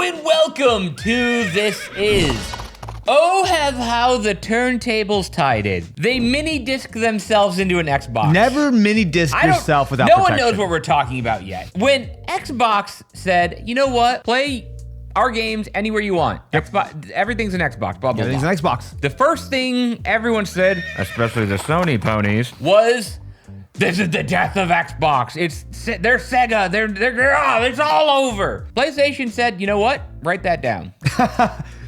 and welcome to This Is. Oh, have how the turntables tied in. They mini-disc themselves into an Xbox. Never mini-disc yourself without protection. No one knows what we're talking about yet. When Xbox said, you know what, play our games anywhere you want. Xbox, everything's an Xbox, blah, blah, blah. Everything's an Xbox. The first thing everyone said, especially the Sony ponies, was, this is the death of Xbox. They're Sega. It's all over. PlayStation said, you know what? Write that down.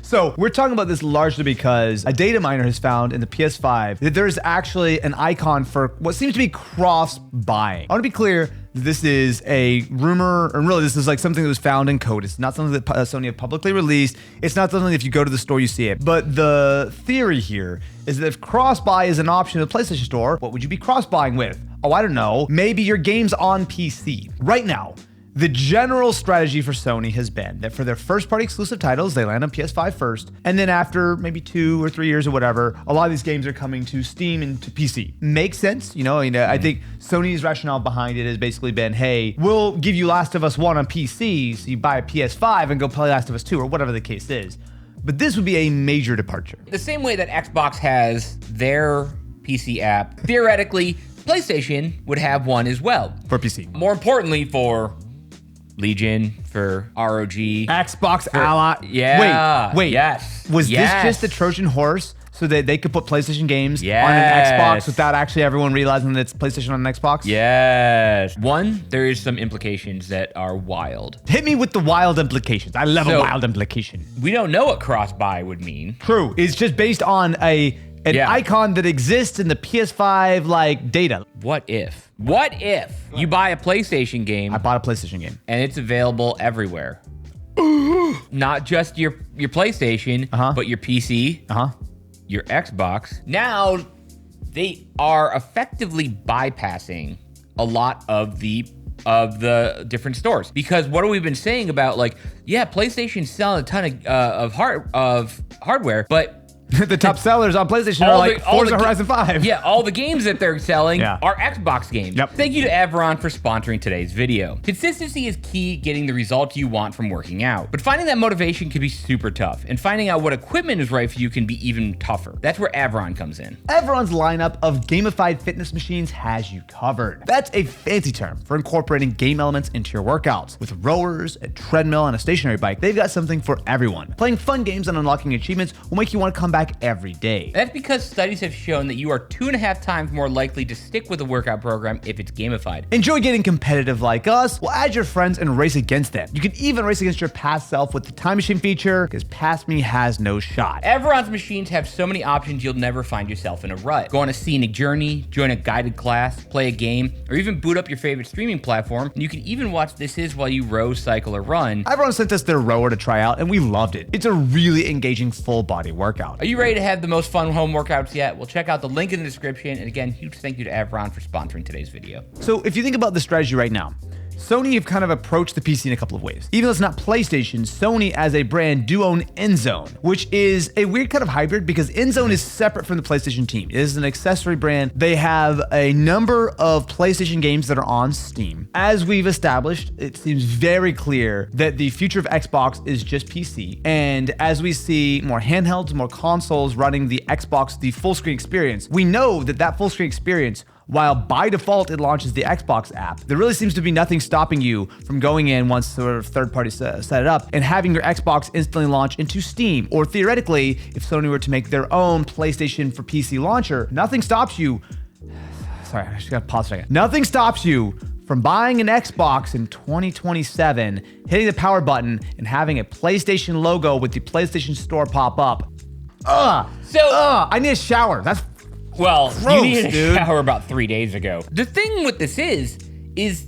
So we're talking about this largely because a data miner has found in the PS5 that there's actually an icon for what seems to be cross-buying. I want to be clear, this is a rumor, and really this is like something that was found in code. It's not something that Sony have publicly released. It's not something that if you go to the store, you see it. But the theory here is that if cross-buy is an option in the PlayStation Store, what would you be cross-buying with? Oh, I don't know. Maybe your game's on PC. Right now, the general strategy for Sony has been that for their first-party exclusive titles, they land on PS5 first, and then after maybe 2 or 3 years or whatever, a lot of these games are coming to Steam and to PC. Makes sense, you know. I think Sony's rationale behind it has basically been, hey, we'll give you Last of Us 1 on PC, so you buy a PS5 and go play Last of Us 2 or whatever the case is. But this would be a major departure. The same way that Xbox has their PC app, theoretically, PlayStation would have one as well. For PC. More importantly, for Legion, for ROG. Xbox Ally. Yeah. Wait. Yes. Was this just the Trojan horse so that they could put PlayStation games on an Xbox without actually everyone realizing that it's PlayStation on an Xbox? Yes. One, there is some implications that are wild. Hit me with the wild implications. I love a wild implication. We don't know what cross-buy would mean. True. It's just based on an icon that exists in the PS5 like data. What if you buy a PlayStation game? I bought a PlayStation game. And it's available everywhere. Not just your PlayStation, but your PC, your Xbox. Now, they are effectively bypassing a lot of the different stores. Because what have we been saying about, like, yeah, PlayStation's selling a ton of hardware, but the top sellers on PlayStation are like Forza Horizon 5. Yeah, all the games that they're selling are Xbox games. Yep. Thank you to Aviron for sponsoring today's video. Consistency is key getting the results you want from working out. But finding that motivation can be super tough, and finding out what equipment is right for you can be even tougher. That's where Aviron comes in. Aviron's lineup of gamified fitness machines has you covered. That's a fancy term for incorporating game elements into your workouts. With rowers, a treadmill, and a stationary bike, they've got something for everyone. Playing fun games and unlocking achievements will make you want to come back every day. That's because studies have shown that you are 2.5 times more likely to stick with a workout program if it's gamified. Enjoy getting competitive like us? Well, add your friends and race against them. You can even race against your past self with the time machine feature, because past me has no shot. Aviron's machines have so many options you'll never find yourself in a rut. Go on a scenic journey, join a guided class, play a game, or even boot up your favorite streaming platform, and you can even watch This Is while you row, cycle, or run. Aviron sent us their rower to try out, and we loved it. It's a really engaging full body workout. Are you ready to have the most fun home workouts yet? Well, check out the link in the description. And again, huge thank you to Aviron for sponsoring today's video. So if you think about the strategy right now, Sony have kind of approached the PC in a couple of ways. Even though it's not PlayStation, Sony as a brand do own Endzone, which is a weird kind of hybrid because Endzone is separate from the PlayStation team. It is an accessory brand. They have a number of PlayStation games that are on Steam. As we've established, it seems very clear that the future of Xbox is just PC. And as we see more handhelds, more consoles running the Xbox, the full screen experience, we know that that full screen experience, while by default it launches the Xbox app, there really seems to be nothing stopping you from going in once sort of third party set it up and having your Xbox instantly launch into Steam. Or theoretically, if Sony were to make their own PlayStation for PC launcher, nothing stops you. Sorry, I just gotta pause a second. Nothing stops you from buying an Xbox in 2027, hitting the power button, and having a PlayStation logo with the PlayStation Store pop up. I need a shower. That's well, gross, you needed a dude. shower about 3 days ago. The thing with this is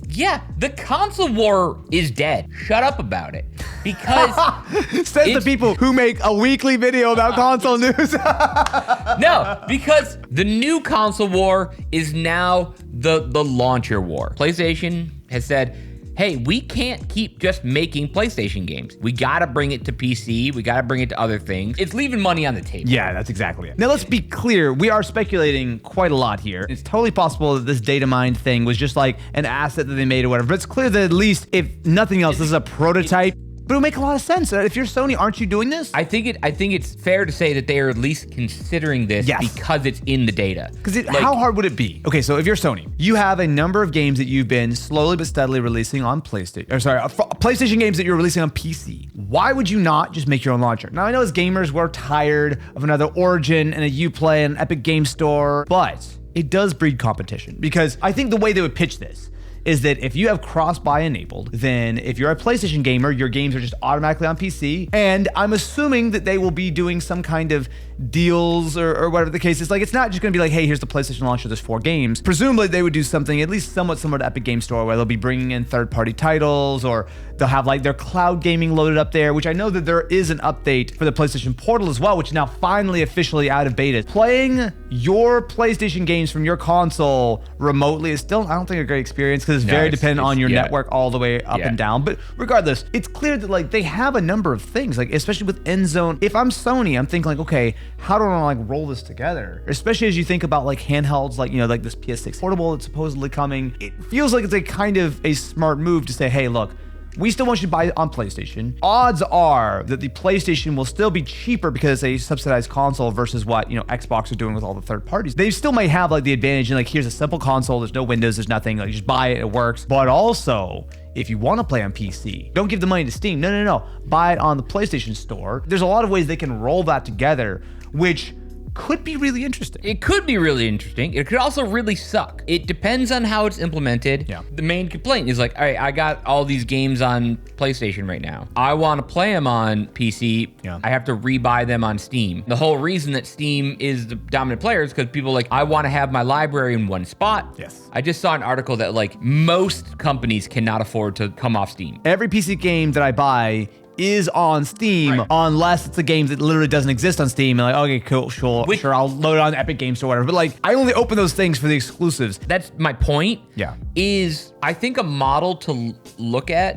yeah, the console war is dead. Shut up about it. Because says the people who make a weekly video about console news. No, because the new console war is now the launcher war. PlayStation has said, hey, we can't keep just making PlayStation games. We gotta bring it to PC. We gotta bring it to other things. It's leaving money on the table. Yeah, that's exactly it. Now let's be clear. We are speculating quite a lot here. It's totally possible that this data mine thing was just like an asset that they made or whatever. But it's clear that at least, if nothing else, this is a prototype. But it would make a lot of sense. If you're Sony, aren't you doing this? I think it's fair to say that they are at least considering this because it's in the data. Because how hard would it be? Okay, so if you're Sony, you have a number of games that you've been slowly but steadily releasing on PlayStation games that you're releasing on PC. Why would you not just make your own launcher? Now, I know as gamers, we're tired of another Origin and a Uplay and Epic Game Store, but it does breed competition. Because I think the way they would pitch this is that if you have cross-buy enabled, then if you're a PlayStation gamer, your games are just automatically on PC. And I'm assuming that they will be doing some kind of deals or whatever the case is. Like, it's not just gonna be like, hey, here's the PlayStation launcher, there's 4 games. Presumably they would do something at least somewhat similar to Epic Game Store, where they'll be bringing in third-party titles, or they'll have like their cloud gaming loaded up there, which I know that there is an update for the PlayStation Portal as well, which is now finally officially out of beta. Playing your PlayStation games from your console remotely is still, I don't think, a great experience, because it's very dependent on your network all the way up and down. But regardless, it's clear that like they have a number of things, like especially with Endzone. If I'm Sony, I'm thinking like, okay, how do I like roll this together? Especially as you think about like handhelds, like, you know, like this PS6 portable that's supposedly coming. It feels like it's a kind of a smart move to say, hey, look, we still want you to buy it on PlayStation. Odds are that the PlayStation will still be cheaper because it's a subsidized console versus what, you know, Xbox are doing with all the third parties. They still may have like the advantage in like, here's a simple console, there's no Windows, there's nothing, like you just buy it, it works. But also, if you want to play on PC, don't give the money to Steam. No. Buy it on the PlayStation Store. There's a lot of ways they can roll that together, which could be really interesting. It could be really interesting. It could also really suck. It depends on how it's implemented. Yeah. The main complaint is like, all right, I got all these games on PlayStation right now. I want to play them on PC. Yeah. I have to rebuy them on Steam. The whole reason that Steam is the dominant player is because people are like, I want to have my library in one spot. Yes. I just saw an article that like most companies cannot afford to come off Steam. Every PC game that I buy is on Steam, unless it's a game that literally doesn't exist on Steam. And like, okay, cool, sure, I'll load it on Epic Games or whatever. But like, I only open those things for the exclusives. That's my point. Yeah. Is I think a model to look at,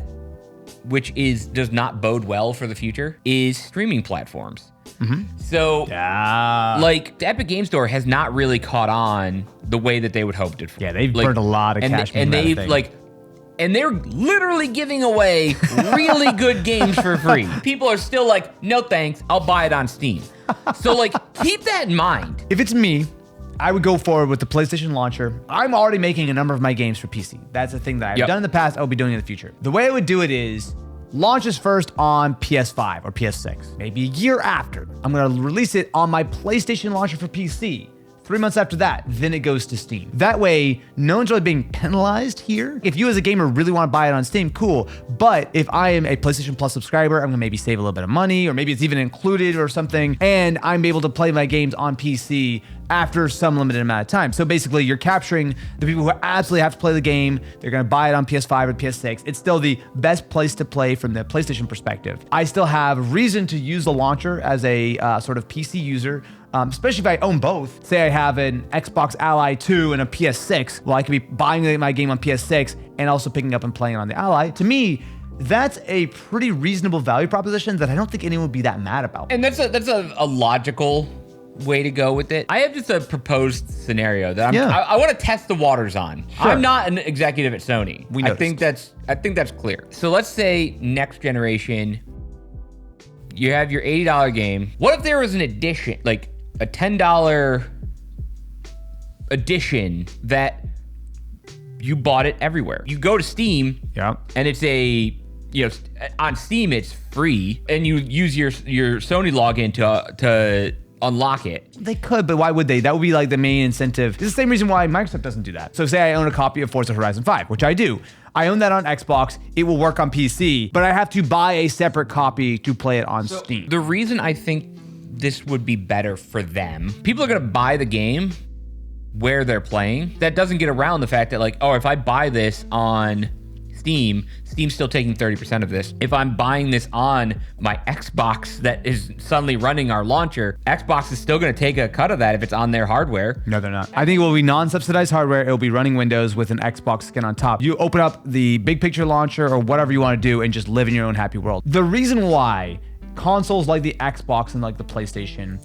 which does not bode well for the future, is streaming platforms. So, like, the Epic Game Store has not really caught on the way that they would hope it. Yeah, they've burned a lot of cash. And they're literally giving away really good games for free. People are still like, no thanks, I'll buy it on Steam. So like, keep that in mind. If it's me, I would go forward with the PlayStation launcher. I'm already making a number of my games for PC. That's a thing that I've done in the past, I'll be doing in the future. The way I would do it is, launch this first on PS5 or PS6. Maybe a year after, I'm gonna release it on my PlayStation launcher for PC. 3 months after that, then it goes to Steam. That way, no one's really being penalized here. If you as a gamer really want to buy it on Steam, cool. But if I am a PlayStation Plus subscriber, I'm gonna maybe save a little bit of money, or maybe it's even included or something, and I'm able to play my games on PC after some limited amount of time. So basically, you're capturing the people who absolutely have to play the game. They're gonna buy it on PS5 or PS6. It's still the best place to play from the PlayStation perspective. I still have reason to use the launcher as a sort of PC user, especially if I own both. Say I have an Xbox Ally 2 and a PS6. Well, I could be buying my game on PS6 and also picking up and playing on the Ally. To me, that's a pretty reasonable value proposition that I don't think anyone would be that mad about. And that's a logical way to go with it. I have just a proposed scenario that I want to test the waters on. Sure. I'm not an executive at Sony. I think that's clear. So let's say next generation, you have your $80 game. What if there was an edition, like a $10 edition that you bought it everywhere? You go to Steam, and it's on Steam it's free, and you use your Sony login to unlock it. They could, but why would they? That would be like the main incentive. It's the same reason why Microsoft doesn't do that. So say I own a copy of Forza Horizon 5, which I do. I own that on Xbox. It will work on PC, but I have to buy a separate copy to play it on Steam. The reason I think this would be better for them, people are gonna buy the game where they're playing. That doesn't get around the fact that like, oh, if I buy this on Steam's still taking 30% of this. If I'm buying this on my Xbox that is suddenly running our launcher, Xbox is still going to take a cut of that if it's on their hardware. No, they're not. I think it will be non-subsidized hardware. It'll be running Windows with an Xbox skin on top. You open up the big picture launcher or whatever you want to do and just live in your own happy world. The reason why consoles like the Xbox and like the PlayStation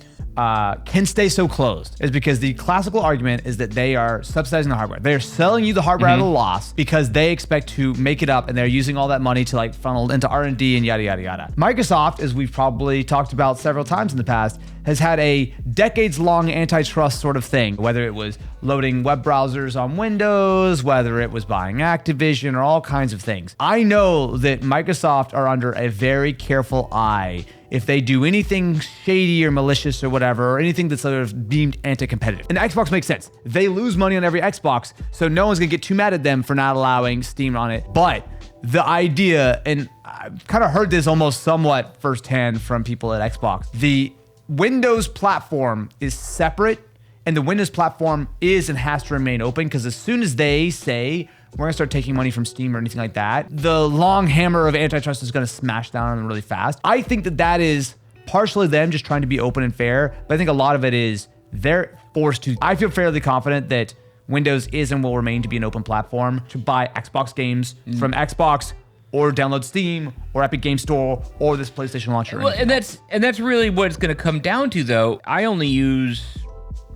can stay so closed is because the classical argument is that they are subsidizing the hardware. They're selling you the hardware at a loss because they expect to make it up, and they're using all that money to like funnel into R&D and yada, yada, yada. Microsoft, as we've probably talked about several times in the past, has had a decades-long antitrust sort of thing, whether it was loading web browsers on Windows, whether it was buying Activision, or all kinds of things. I know that Microsoft are under a very careful eye if they do anything shady or malicious or whatever, or anything that's sort of deemed anti-competitive. And Xbox makes sense. They lose money on every Xbox, so no one's gonna get too mad at them for not allowing Steam on it. But the idea, and I've kind of heard this almost somewhat firsthand from people at Xbox, the Windows platform is separate, and the Windows platform is and has to remain open, because as soon as they say we're gonna start taking money from Steam or anything like that, the long hammer of antitrust is gonna smash down on them really fast. I think that is partially them just trying to be open and fair, but I think a lot of it is they're forced to. I feel fairly confident that Windows is and will remain to be an open platform to buy Xbox games from Xbox, or download Steam, or Epic Game Store, or this PlayStation launcher. Well, and that's really what it's going to come down to, though. I only use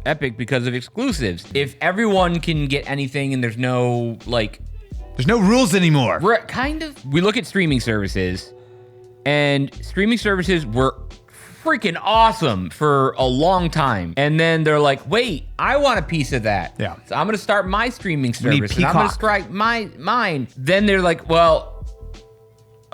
Epic because of exclusives. If everyone can get anything and there's no rules anymore. We look at streaming services, and streaming services were freaking awesome for a long time. And then they're like, wait, I want a piece of that. Yeah. So I'm going to start my streaming service, and I'm going to strike mine. Then they're like, well,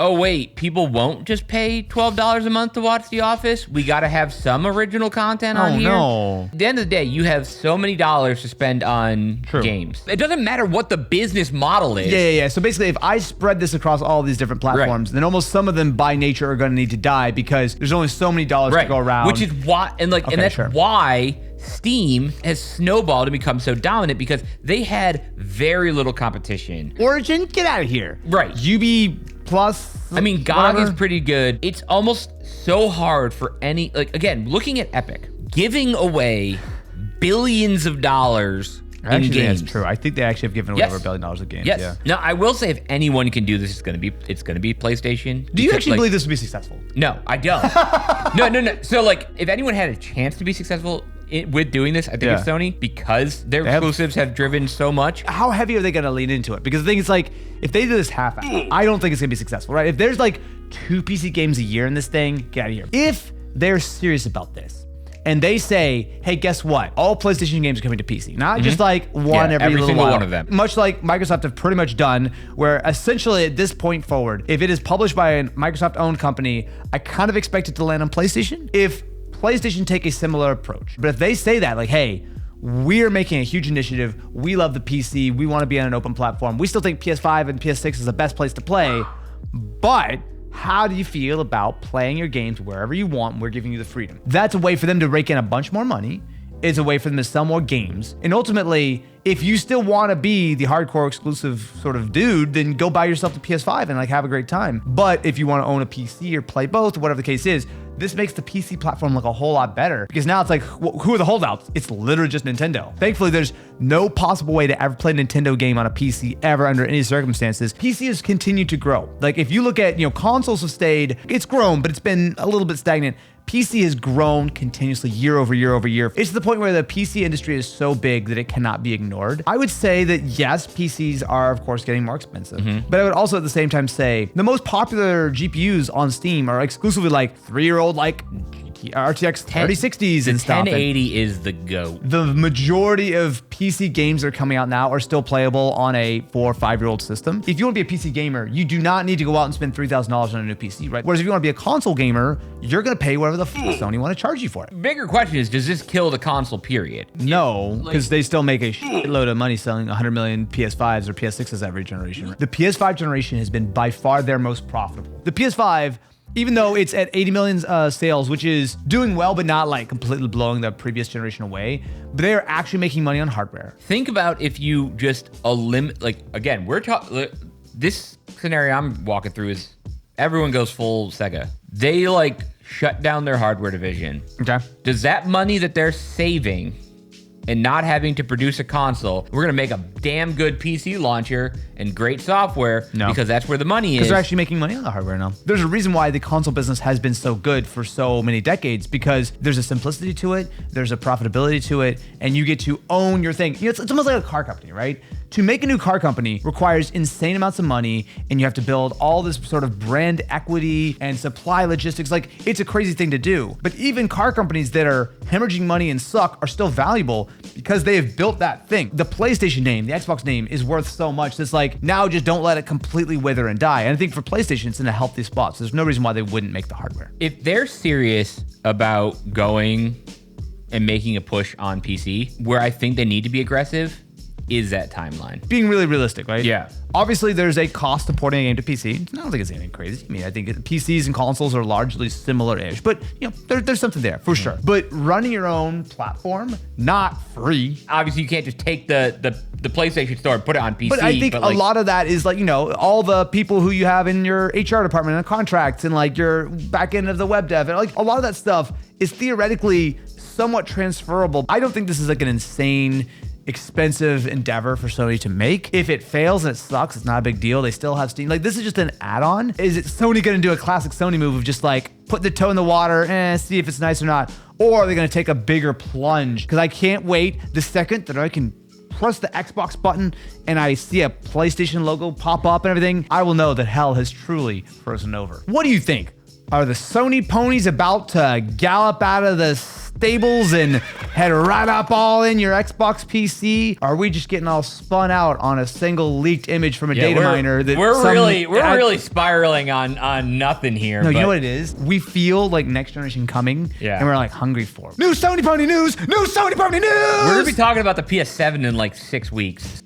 oh wait, people won't just pay $12 a month to watch The Office? We got to have some original content on here? No. At the end of the day, you have so many dollars to spend on games. It doesn't matter what the business model is. Yeah. So basically, if I spread this across all these different platforms, then almost some of them by nature are going to need to die, because there's only so many dollars to go around. Which is why, and that's why Steam has snowballed and become so dominant, because they had very little competition. Origin, get out of here. Right. UB Plus. I mean, GOG is pretty good. It's almost so hard for any, again, looking at Epic, giving away billions of dollars in games. That's true. I think they actually have given away over $1 billion of games. Yes. Yeah. Now, I will say, if anyone can do this, it's going to be PlayStation. Do you actually believe this will be successful? No, I don't. No. So, if anyone had a chance to be successful with doing this, I think it's Sony, because their exclusives have driven so much. How heavy are they going to lean into it? Because the thing is, if they do this half, I don't think it's going to be successful, right? If there's 2 PC games a year in this thing, get out of here. If they're serious about this, and they say, hey, guess what? All PlayStation games are coming to PC. Not just one every little single while. one of them. Much like Microsoft have pretty much done, where essentially at this point forward, if it is published by a Microsoft-owned company, I kind of expect it to land on PlayStation. If PlayStation take a similar approach. But if they say that, hey, we're making a huge initiative, we love the PC, we want to be on an open platform, we still think PS5 and PS6 is the best place to play, but how do you feel about playing your games wherever you want? We're giving you the freedom. That's a way for them to rake in a bunch more money. It's a way for them to sell more games. And ultimately, if you still want to be the hardcore exclusive sort of dude, then go buy yourself the PS5 and have a great time. But if you want to own a PC or play both, or whatever the case is, this makes the PC platform look a whole lot better, because now it's who are the holdouts? It's literally just Nintendo. Thankfully, there's no possible way to ever play a Nintendo game on a PC ever under any circumstances. PC has continued to grow. If you look at, consoles have stayed, it's grown, but it's been a little bit stagnant. PC has grown continuously year over year over year. It's to the point where the PC industry is so big that it cannot be ignored. I would say that yes, PCs are of course getting more expensive, but I would also at the same time say the most popular GPUs on Steam are exclusively 3-year-old RTX 3060s and stuff. 1080 is the GOAT. The majority of PC games that are coming out now are still playable on a 4 or 5-year-old system. If you want to be a PC gamer, you do not need to go out and spend $3,000 on a new PC, right? Whereas if you want to be a console gamer, you're going to pay whatever the Sony want to charge you for it. Bigger question is, does this kill the console period? No, because they still make a shitload of money selling 100 million PS5s or PS6s every generation. The PS5 generation has been by far their most profitable. The PS5, even though it's at 80 million sales, which is doing well, but not completely blowing the previous generation away, but they are actually making money on hardware. Think about if you just eliminate, again, we're talking, this scenario I'm walking through is everyone goes full Sega. They shut down their hardware division. Okay. Does that money that they're saving and not having to produce a console. We're going to make a damn good PC launcher and great software because that's where the money is. Because they're actually making money on the hardware now. There's a reason why the console business has been so good for so many decades, because there's a simplicity to it, there's a profitability to it, and you get to own your thing. It's almost like a car company, right? To make a new car company requires insane amounts of money, and you have to build all this sort of brand equity and supply logistics. Like, it's a crazy thing to do. But even car companies that are hemorrhaging money and suck are still valuable because they have built that thing. The PlayStation name, the Xbox name is worth so much. It's like, now just don't let it completely wither and die. And I think for PlayStation, it's in a healthy spot. So there's no reason why they wouldn't make the hardware. If they're serious about going and making a push on PC, where I think they need to be aggressive is that timeline. Being really realistic, right? Yeah. Obviously, there's a cost to porting a game to PC. I don't think it's anything crazy. I mean, I think PCs and consoles are largely similar-ish, but there's something there for sure. But running your own platform, not free. Obviously, you can't just take the PlayStation Store and put it on PC. But I think a lot of that is like, all the people who you have in your HR department and contracts and like your back end of the web dev, and like a lot of that stuff is theoretically somewhat transferable. I don't think this is like an insane expensive endeavor for Sony to make. If it fails and it sucks, it's not a big deal. They still have Steam. Like, this is just an add-on. Is it Sony going to do a classic Sony move of just like put the toe in the water and see if it's nice or not? Or are they going to take a bigger plunge? Because I can't wait the second that I can press the Xbox button and I see a PlayStation logo pop up and everything, I will know that hell has truly frozen over. What do you think? Are the Sony ponies about to gallop out of the stables and head right up all in your Xbox PC? Are we just getting all spun out on a single leaked image from a data miner? That we're really spiraling on nothing here. No, you know what it is? We feel like next generation coming, and we're like hungry for it. New Sony pony news! New Sony pony news! We're gonna be talking about the PS7 in like 6 weeks.